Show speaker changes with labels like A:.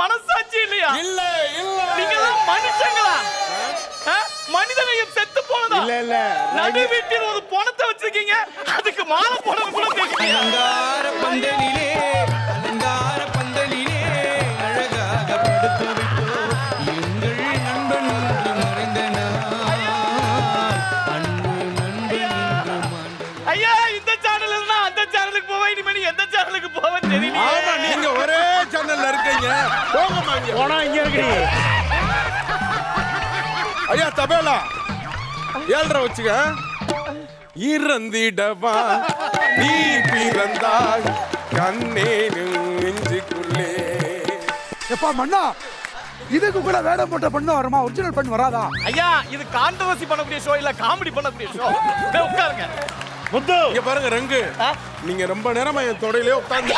A: மனசாட்சி இல்லையா?
B: இல்ல இல்ல
A: நீங்க மனுஷங்களா? மனிதனையும் செத்து போனதா?
C: இல்ல இல்ல
A: நடு வீட்டில் ஒரு பணத்தை வச்சிருக்கீங்க, அதுக்கு மாலை போட கூட கேக்குறீங்க.
D: அலங்கார பந்தலிலே அலங்கார பந்தலிலே அழகாக படுத்து விட்டோம் எங்கள் நண்பன் என்று மறைந்தனா அன்பு நண்பன் என்று மாண்ட.
A: ஐயா, இந்த சேனல் இருந்தா அந்த சேனலுக்கு போவேன், இனிமே எந்த சேனலுக்கு போவேன்னு தெரியல.
B: ஆமா, நீங்க ஒரே சேனல்ல இருக்கீங்க. போங்கம்மா இங்க.
C: போனா இங்க இருக்கீங்க.
B: ஐயா தபேலா 7:30 வச்சுக்க. இறந்திடவா நீ பிறந்தாய் கண்ணே நெஞ்சுக்குள்ளே.
E: எப்பா மண்ணா, இதுக்கு கூட வேடம் போட்ட பண்ண வருமா? ஒரிஜினல் பண்ண வராதா?
A: ஐயா, இது கான்ட்ரோவர்சி பண்ணக்கூடிய ஷோ இல்ல, காமெடி பண்ணக்கூடிய ஷோ. உட்காருங்க.
C: முத்து
B: இங்க பாருங்க ரங்கு, நீங்க ரொம்ப நேரமா என் தொடையிலே உட்கார்ந்து